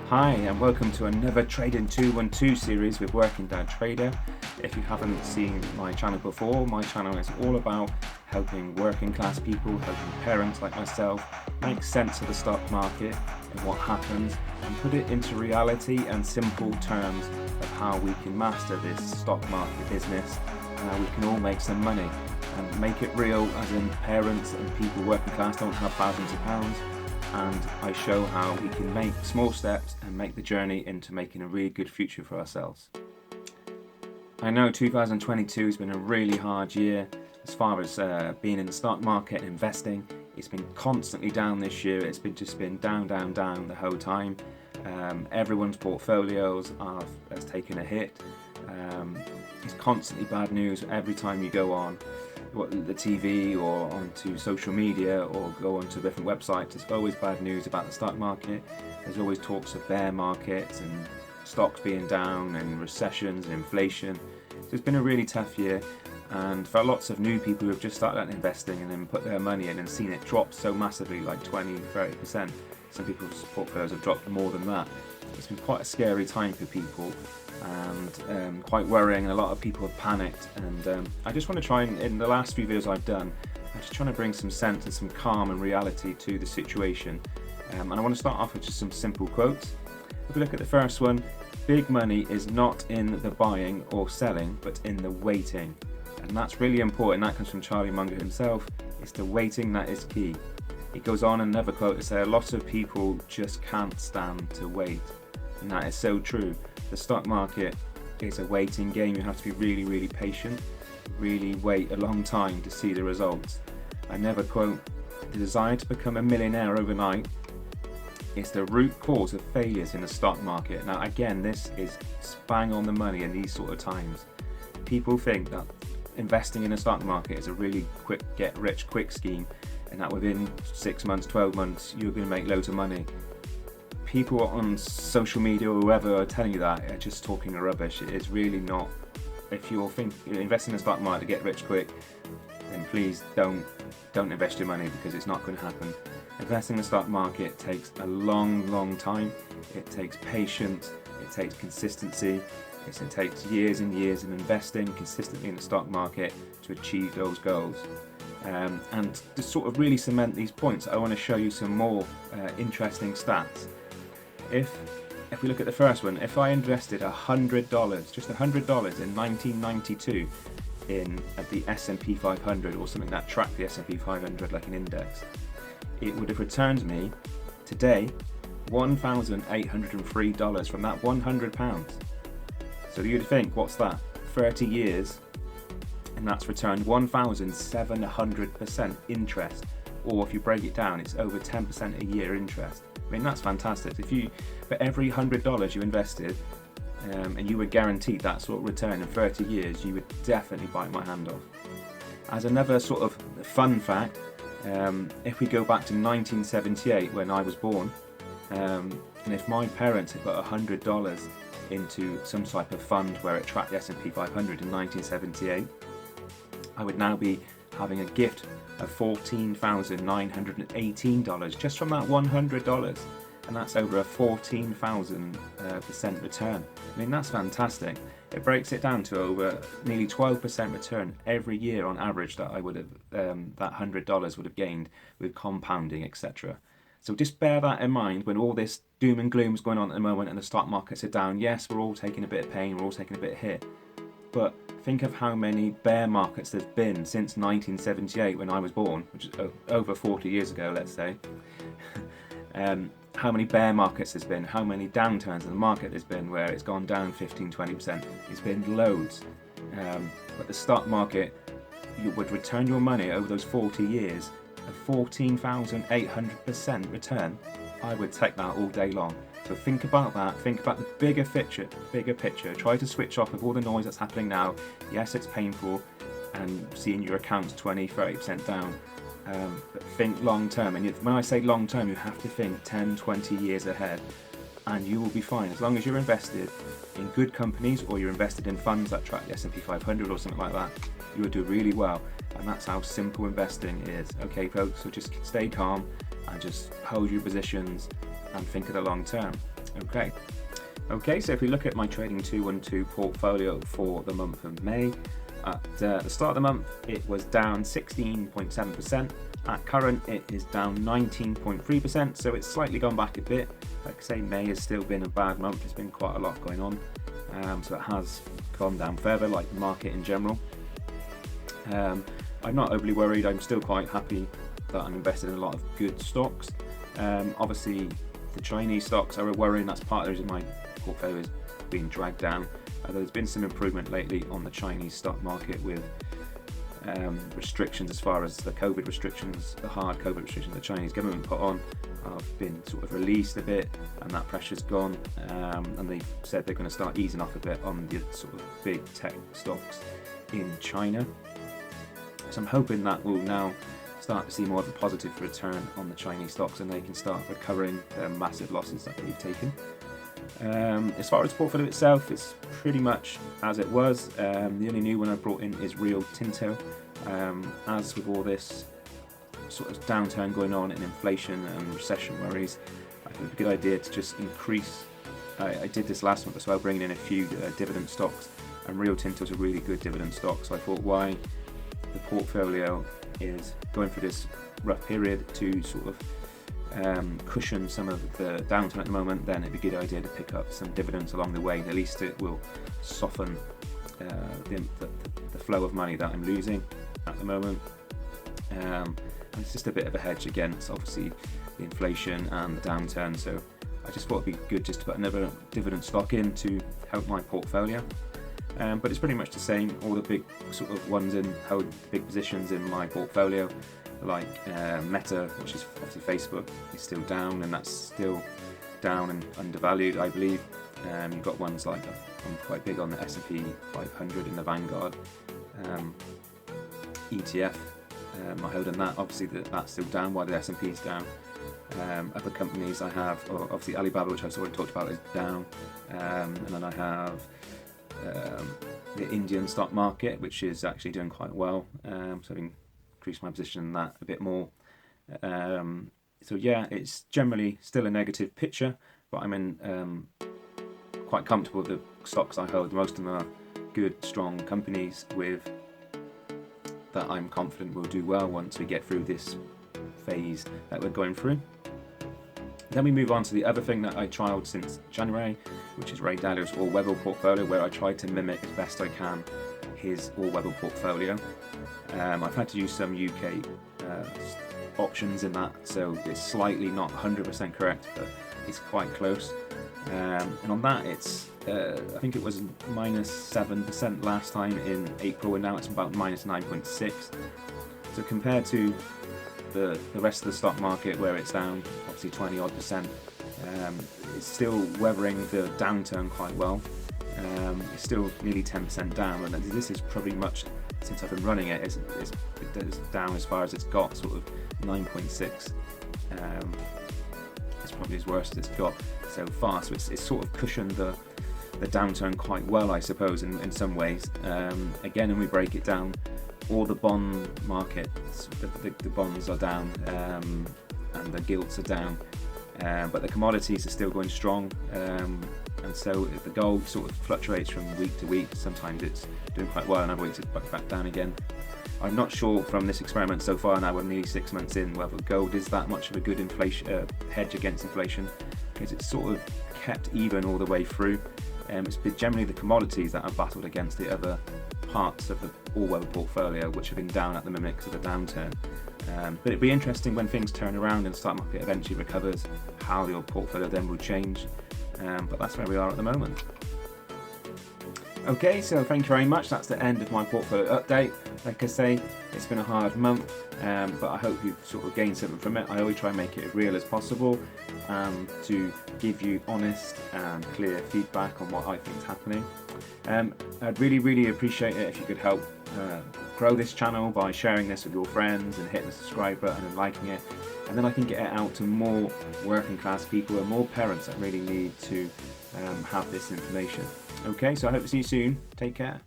Hi and welcome to another Trading 212 series with Working Dad Trader. If you haven't seen my channel before, my channel is all about helping working class people, helping parents like myself make sense of the stock market and what happens and put it into reality and simple terms of how we can master this stock market business and how we can all make some money and make it real, as in parents and people working class don't have thousands of pounds. And I show how we can make small steps and make the journey into making a really good future for ourselves. I know 2022 has been a really hard year as far as being in the stock market and investing. It's been constantly down this year. It's just been down the whole time. Everyone's portfolios has taken a hit. It's constantly bad news every time you go on the TV or onto social media or go onto different websites. There's always bad news about the stock market. There's always talks of bear markets and stocks being down and recessions and inflation. So it's been a really tough year, and for lots of new people who have just started out investing and then put their money in and seen it drop so massively, like 20-30%. Some people's portfolios have dropped more than that. It's been quite a scary time for people and quite worrying, and a lot of people have panicked, and I just want to try and, in the last few videos I've done, I'm just trying to bring some sense and some calm and reality to the situation, and I want to start off with just some simple quotes. If we look at the first one, big money is not in the buying or selling but in the waiting, and that's really important. That comes from Charlie Munger himself. It's the waiting that is key. It goes on in another quote to say a lot of people just can't stand to wait, and that is so true. The stock market is a waiting game. You have to be really, really patient, really wait a long time to see the results. Another quote, the desire to become a millionaire overnight is the root cause of failures in the stock market. Now again, this is bang on the money in these sort of times. People think that investing in the stock market is a really quick get rich quick scheme, and that within 6 months, 12 months, you're going to make loads of money. People on social media or whoever are telling you that are just talking rubbish. It's really not. If you're investing in the stock market to get rich quick, then please don't invest your money, because it's not going to happen. Investing in the stock market takes a long time. It takes patience, it takes consistency, it takes years and years of investing consistently in the stock market to achieve those goals. And to sort of really cement these points, I want to show you some more interesting stats. If we look at the first one, if I invested $100, just $100 in 1992 at the S&P 500 or something that tracked the S&P 500 like an index, it would have returned me today $1,803 from that £100. So you'd think, what's that? 30 years, and that's returned 1,700% interest, or if you break it down, it's over 10% a year interest. I mean, that's fantastic. For every $100 you invested, and you were guaranteed that sort of return in 30 years, you would definitely bite my hand off. As another sort of fun fact, if we go back to 1978 when I was born, and if my parents had put $100 into some type of fund where it tracked the S&P 500 in 1978, I would now be having a gift of $14,918 just from that $100, and that's over a 14,000% return. I mean, that's fantastic. It breaks it down to over nearly 12% return every year on average that I would have that $100 would have gained with compounding, etc. So just bear that in mind when all this doom and gloom is going on at the moment and the stock markets are down. Yes, we're all taking a bit of pain, we're all taking a bit of hit, but think of how many bear markets there's been since 1978 when I was born, which is over 40 years ago, let's say. How many bear markets there's been, how many downturns in the market there's been where it's gone down 15-20%. It's been loads. But the stock market, you would return your money over those 40 years, a 14,800% return. I would take that all day long. So think about that, think about the bigger picture. Try to switch off with all the noise that's happening now. Yes, it's painful, and seeing your accounts 20-30% down, but think long term. And when I say long term, you have to think 10-20 years ahead, and you will be fine. As long as you're invested in good companies or you're invested in funds that track the S&P 500 or something like that, you will do really well. And that's how simple investing is. Okay folks, so just stay calm and just hold your positions and think of the long term. Okay, so if we look at my Trading 212 portfolio for the month of May, at the start of the month it was down 16.7%. At current it is down 19.3%, so it's slightly gone back a bit. Like I say, May has still been a bad month. There's been quite a lot going on, so it has gone down further, like the market in general. I'm not overly worried. I'm still quite happy that I'm invested in a lot of good stocks. Obviously the Chinese stocks are a worry, and that's part of the reason my portfolio is being dragged down. There's been some improvement lately on the Chinese stock market with restrictions as far as the COVID restrictions, the hard COVID restrictions the Chinese government put on have been sort of released a bit, and that pressure's gone, and they've said they're going to start easing off a bit on the sort of big tech stocks in China. So I'm hoping that we'll now start to see more of a positive return on the Chinese stocks, and they can start recovering their massive losses that they've taken. As far as the portfolio itself, it's pretty much as it was. The only new one I brought in is Rio Tinto. As with all this sort of downturn going on in inflation and recession worries, I think it's a good idea to just increase. I did this last month as well, bringing in a few dividend stocks, and Rio Tinto is a really good dividend stock. So I thought, why the portfolio is going through this rough period to sort of cushion some of the downturn at the moment, then it'd be a good idea to pick up some dividends along the way. At least it will soften the flow of money that I'm losing at the moment. And it's just a bit of a hedge against obviously the inflation and the downturn. So I just thought it'd be good just to put another dividend stock in to help my portfolio. But it's pretty much the same. All the big sort of ones hold big positions in my portfolio, like Meta, which is obviously Facebook, is still down, and that's still down and undervalued, I believe. You've got ones like, I'm quite big on the S&P 500 in the Vanguard ETF. I hold on that. Obviously that's still down while the S&P is down. Other companies I have, obviously Alibaba, which I've already talked about, is down, and then I have the Indian stock market, which is actually doing quite well. So I've increased my position in that a bit more. So yeah, it's generally still a negative picture, but I'm in quite comfortable with the stocks I hold. Most of them are good, strong companies with that I'm confident will do well once we get through this phase that we're going through. Then we move on to the other thing that I trialed since January, which is Ray Dalio's all-weather portfolio, where I tried to mimic as best I can his all-weather portfolio. I've had to use some UK options in that, so it's slightly not 100% correct, but it's quite close. And on that, it's I think it was -7% last time in April, and now it's about -9.6. So compared to the rest of the stock market, where it's down obviously 20-odd%, it's still weathering the downturn quite well. It's still nearly 10% down, and this is probably much, since I've been running it, it's down as far as it's got, sort of 9.6. It's probably as worst as it's got so far, so it's sort of cushioned the downturn quite well, I suppose, in some ways. Again, when we break it down, all the bond markets, the bonds are down, and the gilts are down, but the commodities are still going strong, and so the gold sort of fluctuates from week to week. Sometimes it's doing quite well, and other weeks it's back down again. I'm not sure from this experiment so far, now we're nearly 6 months in, whether gold is that much of a good inflation hedge against inflation, because it's sort of kept even all the way through. It's been generally the commodities that have battled against the other parts of the all-weather portfolio, which have been down at the mimics of the downturn. But it'd be interesting when things turn around and the stock market eventually recovers, how your portfolio then will change. But that's where we are at the moment. Okay, so thank you very much. That's the end of my portfolio update. Like I say, it's been a hard month, but I hope you've sort of gained something from it. I always try and make it as real as possible, to give you honest and clear feedback on what I think is happening. I'd really appreciate it if you could help grow this channel by sharing this with your friends and hitting the subscribe button and liking it, and then I can get it out to more working class people and more parents that really need to have this information. Okay, so I hope to see you soon. Take care.